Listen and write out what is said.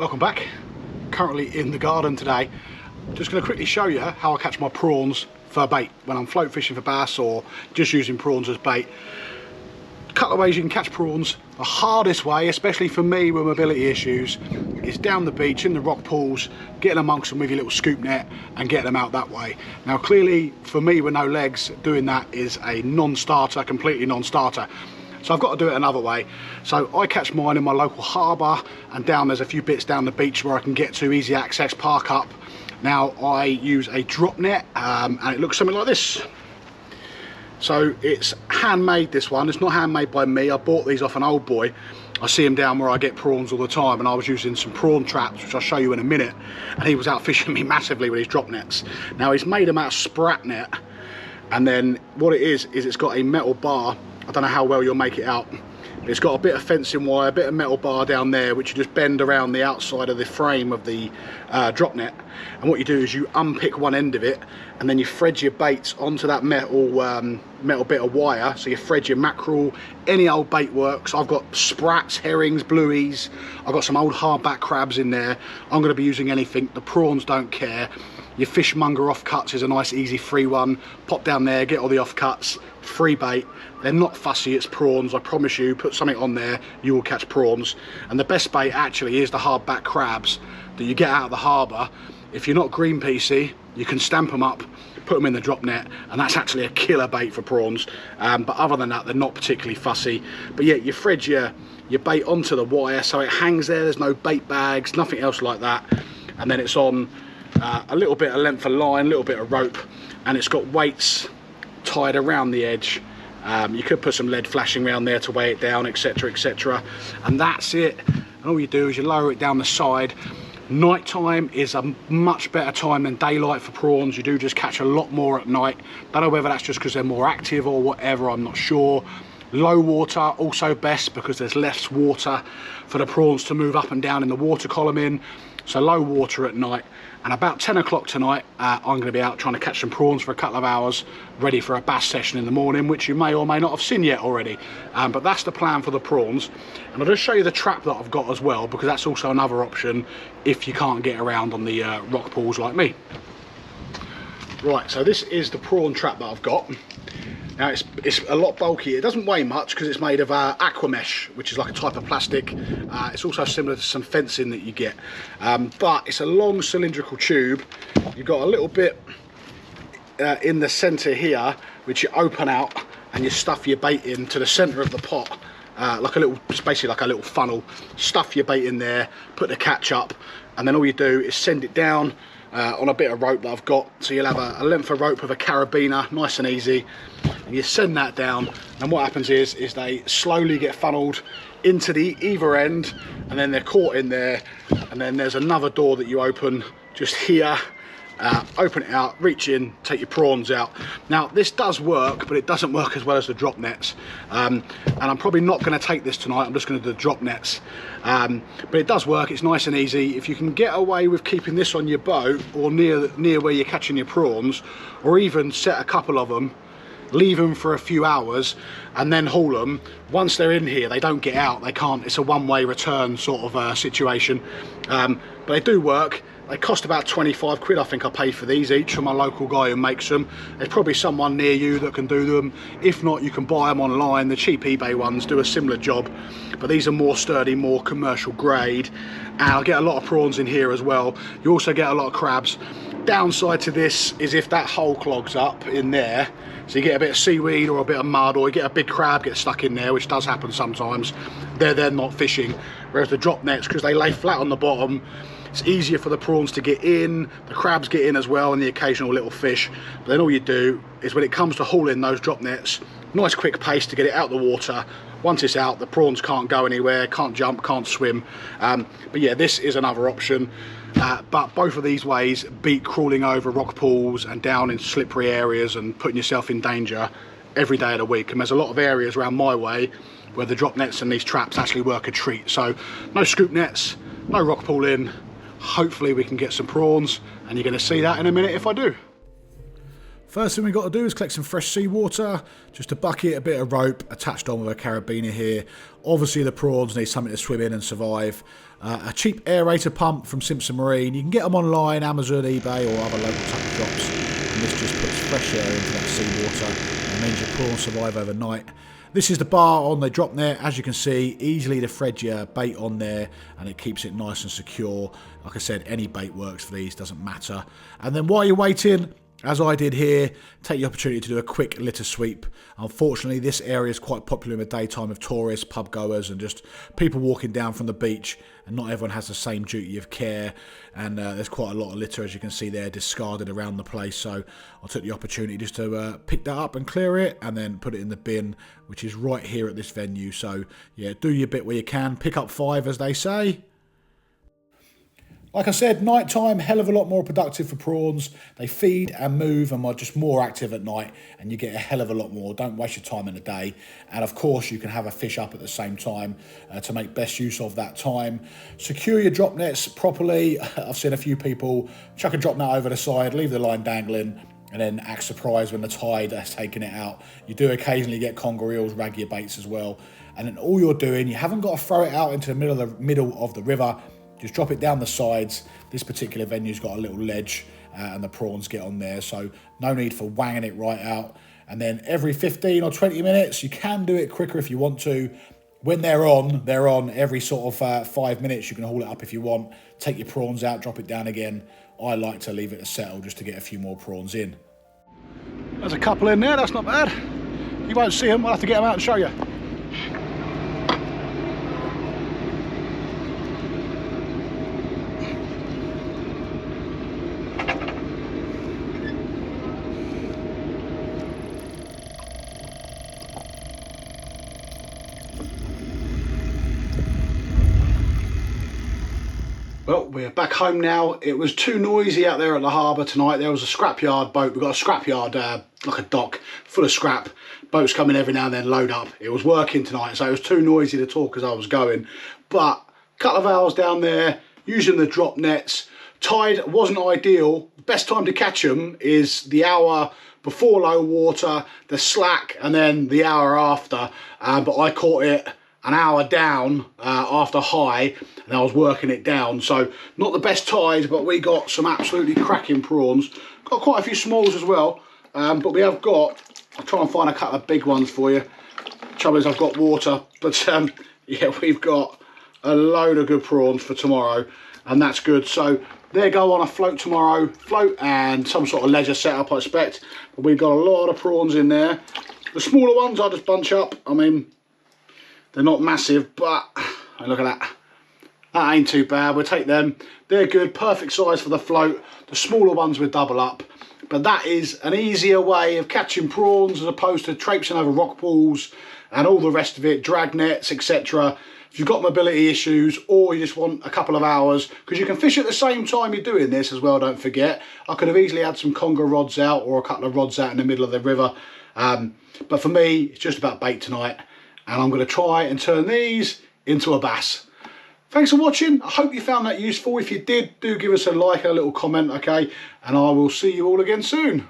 Welcome back. Currently in the garden today. Just going to quickly show you how I catch my prawns for bait when I'm float fishing for bass or just using prawns as bait. A couple of ways you can catch prawns. The hardest way, especially for me with mobility issues, is down the beach in the rock pools, getting amongst them with your little scoop net and getting them out that way. Now clearly for me with no legs, doing that is a non-starter, completely non-starter. So I've got to do it another way. So I catch mine in my local harbour, and down there's a few bits down the beach where I can get to, easy access, park up. Now I use a drop net and it looks something like this. So it's handmade, this one. It's not handmade by me. I bought these off an old boy. I see him down where I get prawns all the time, and I was using some prawn traps, which I'll show you in a minute, and he was out fishing me massively with his drop nets. Now he's made them out of sprat net, and then what it is it's got a metal bar. I don't know how well you'll make it out. It's got a bit of fencing wire, a bit of metal bar down there, which you just bend around the outside of the frame of the drop net. And what you do is you unpick one end of it, and then you thread your baits onto that metal bit of wire. So you thread your mackerel, any old bait works. I've got sprats, herrings, blueies. I've got some old hardback crabs in there. I'm going to be using anything. The prawns don't care. Your fishmonger offcuts is a nice easy free one. Pop down there, get all the offcuts, free bait. They're not fussy, it's prawns, I promise you. Put something on there, you will catch prawns. And the best bait actually is the hardback crabs that you get out of the harbour. If you're not Greenpeacey, you can stamp them up, put them in the drop net, and that's actually a killer bait for prawns. But other than that, they're not particularly fussy. But yeah, you thread your bait onto the wire so it hangs there. There's no bait bags, nothing else like that. And then it's on a little bit of length of line, a little bit of rope, and it's got weights tied around the edge. You could put some lead flashing around there to weigh it down, etc, etc, and that's it. And all you do is you lower it down the side. Night time is a much better time than daylight for prawns. You do just catch a lot more at night. Don't know whether that's just because they're more active or whatever, I'm not sure. Low water also best because there's less water for the prawns to move up and down in the water column in. So low water at night. And about 10 o'clock tonight, I'm going to be out trying to catch some prawns for a couple of hours, ready for a bass session in the morning, which you may or may not have seen yet already. But that's the plan for the prawns. And I'll just show you the trap that I've got as well, because that's also another option if you can't get around on the rock pools like me. Right, so this is the prawn trap that I've got. Now it's a lot bulky. It doesn't weigh much because it's made of aqua mesh, which is like a type of plastic. It's also similar to some fencing that you get, but it's a long cylindrical tube. You've got a little bit in the center here, which you open out and you stuff your bait into the center of the pot, like a little, it's basically like a little funnel. Stuff your bait in there, put the catch up, and then all you do is send it down on a bit of rope that I've got. So you'll have a length of rope with a carabiner, nice and easy. And you send that down, and what happens is they slowly get funneled into the either end, and then they're caught in there. And then there's another door that you open just here. Open it out, reach in, take your prawns out. Now this does work, but it doesn't work as well as the drop nets, and I'm probably not going to take this tonight. I'm just going to do the drop nets, but it does work. It's nice and easy. If you can get away with keeping this on your boat or near where you're catching your prawns, or even set a couple of them, leave them for a few hours and then haul them, once they're in here they don't get out. They can't, it's a one-way return sort of situation, but they do work. They cost about 25 quid, I think I paid for these each, from my local guy who makes them. There's probably someone near you that can do them. If not, you can buy them online. The cheap eBay ones do a similar job, but these are more sturdy, more commercial grade. And I'll get a lot of prawns in here as well. You also get a lot of crabs. Downside to this is if that hole clogs up in there, so you get a bit of seaweed or a bit of mud, or you get a big crab get stuck in there, which does happen sometimes, they're not fishing. Whereas the drop nets, because they lay flat on the bottom, it's easier for the prawns to get in, the crabs get in as well, and the occasional little fish. But then all you do is, when it comes to hauling those drop nets, nice quick pace to get it out the water. Once it's out, the prawns can't go anywhere, can't jump, can't swim. But yeah, this is another option. But both of these ways beat crawling over rock pools and down in slippery areas and putting yourself in danger every day of the week. And there's a lot of areas around my way where the drop nets and these traps actually work a treat. So no scoop nets, no rock pool in. Hopefully we can get some prawns, and you're going to see that in a minute if I do. First thing we've got to do is collect some fresh seawater, just a bucket, a bit of rope attached on with a carabiner here. Obviously the prawns need something to swim in and survive. A cheap aerator pump from Simpson Marine. You can get them online, Amazon, eBay or other local tackle shops. And this just puts fresh air into that seawater and means your prawns survive overnight. This is the bar on the drop net. As you can see, easily to thread your bait on there and it keeps it nice and secure. Like I said, any bait works for these, doesn't matter. And then while you're waiting, as I did here, take the opportunity to do a quick litter sweep. Unfortunately, this area is quite popular in the daytime with tourists, pub goers and just people walking down from the beach, and not everyone has the same duty of care, and there's quite a lot of litter, as you can see there, discarded around the place. So I took the opportunity just to pick that up and clear it and then put it in the bin, which is right here at this venue. So yeah, do your bit where you can, pick up 5 as they say. Like I said, night time, hell of a lot more productive for prawns. They feed and move and are just more active at night, and you get a hell of a lot more. Don't waste your time in the day. And of course, you can have a fish up at the same time to make best use of that time. Secure your drop nets properly. I've seen a few people chuck a drop net over the side, leave the line dangling, and then act surprised when the tide has taken it out. You do occasionally get conger eels, rag your baits as well. And then all you're doing, you haven't got to throw it out into the middle of the river. Just drop it down the sides. This particular venue's got a little ledge and the prawns get on there, so no need for wanging it right out. And then every 15 or 20 minutes, you can do it quicker if you want to. When they're on. Every sort of 5 minutes, you can haul it up if you want. Take your prawns out, drop it down again. I like to leave it to settle just to get a few more prawns in. There's a couple in there, that's not bad. You won't see them, we'll have to get them out and show you. Well, we're back home now. It was too noisy out there at the harbour tonight. There was a scrapyard boat. We've got a scrapyard, like a dock, full of scrap. Boats come in every now and then, load up. It was working tonight, so it was too noisy to talk as I was going. But a couple of hours down there, using the drop nets. Tide wasn't ideal. The best time to catch them is the hour before low water, the slack, and then the hour after. But I caught it an hour down after high, and I was working it down, so not the best tide, but we got some absolutely cracking prawns. Got quite a few smalls as well, but we have got, I'll try and find a couple of big ones for you. Trouble is I've got water, but yeah, we've got a load of good prawns for tomorrow, and that's good. So they go on a float tomorrow, float and some sort of leisure setup I expect, but we've got a lot of prawns in there. The smaller ones I just bunch up. I mean, they're not massive, but look at that. That ain't too bad. We'll take them. They're good, perfect size for the float. The smaller ones will double up. But that is an easier way of catching prawns as opposed to traipsing over rock pools and all the rest of it, drag nets, etc. If you've got mobility issues or you just want a couple of hours, because you can fish at the same time you're doing this as well, don't forget. I could have easily had some conger rods out or a couple of rods out in the middle of the river. But for me, it's just about bait tonight. And I'm going to try and turn these into a bass. Thanks for watching. I hope you found that useful. If you did, do give us a like and a little comment, okay? And I will see you all again soon.